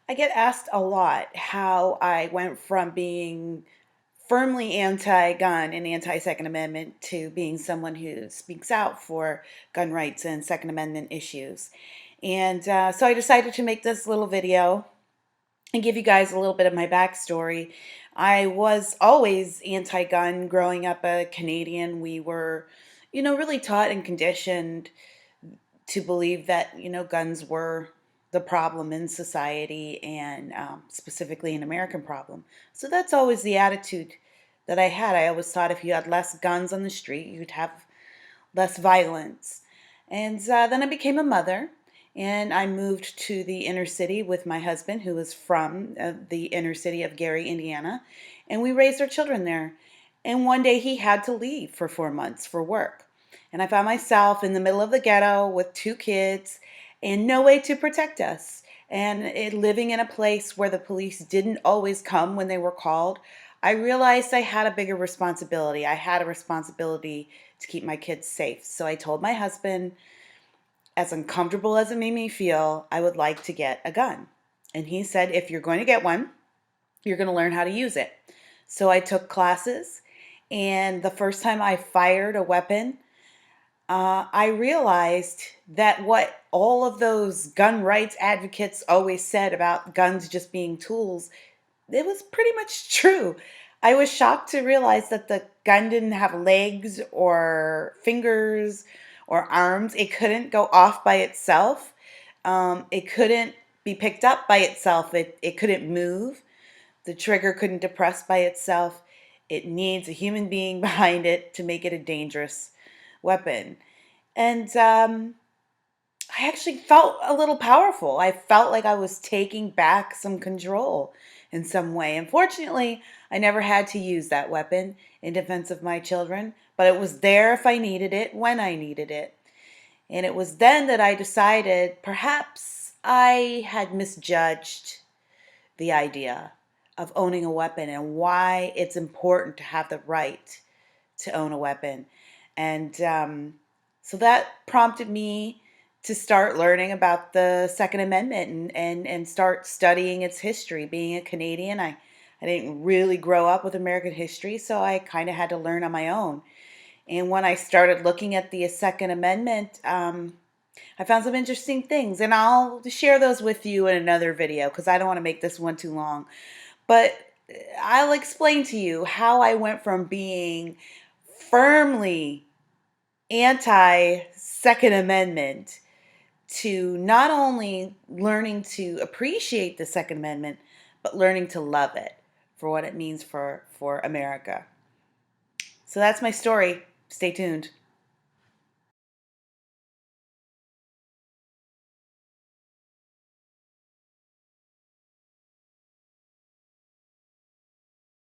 I get asked a lot how I went from being firmly anti-gun and anti-Second Amendment to being someone who speaks out for gun rights and Second Amendment issues. And so I decided to make this little video and give you guys a little bit of my backstory. I was always anti-gun growing up a Canadian. We were, really taught and conditioned to believe that guns were the problem in society and specifically an American problem. So that's always the attitude that I had. I always thought if you had less guns on the street, you'd have less violence. And then I became a mother, and I moved to the inner city with my husband, who was from the inner city of Gary, Indiana, and we raised our children there. And one day he had to leave for 4 months for work. And I found myself in the middle of the ghetto with two kids and no way to protect us. And living in a place where the police didn't always come when they were called, I realized I had a bigger responsibility. I had a responsibility to keep my kids safe. So I told my husband, as uncomfortable as it made me feel, I would like to get a gun. And he said, if you're going to get one, you're going to learn how to use it. So I took classes, and the first time I fired a weapon, I realized that what all of those gun rights advocates always said about guns just being tools, it was pretty much true. I was shocked to realize that the gun didn't have legs or fingers or arms. It couldn't go off by itself. It couldn't be picked up by itself. It couldn't move. The trigger couldn't depress by itself. It needs a human being behind it to make it a dangerous weapon. And I actually felt a little powerful. I felt like I was taking back some control in some way. Unfortunately, I never had to use that weapon in defense of my children, but it was there if I needed it, when I needed it. And it was then that I decided perhaps I had misjudged the idea of owning a weapon and why it's important to have the right to own a weapon. And so that prompted me to start learning about the Second Amendment and start studying its history. Being a Canadian, I didn't really grow up with American history, so I kind of had to learn on my own. And when I started looking at the Second Amendment, I found some interesting things, and I'll share those with you in another video because I don't want to make this one too long. But I'll explain to you how I went from being firmly anti Second Amendment to not only learning to appreciate the Second Amendment, but learning to love it for what it means for America. So that's my story. Stay tuned.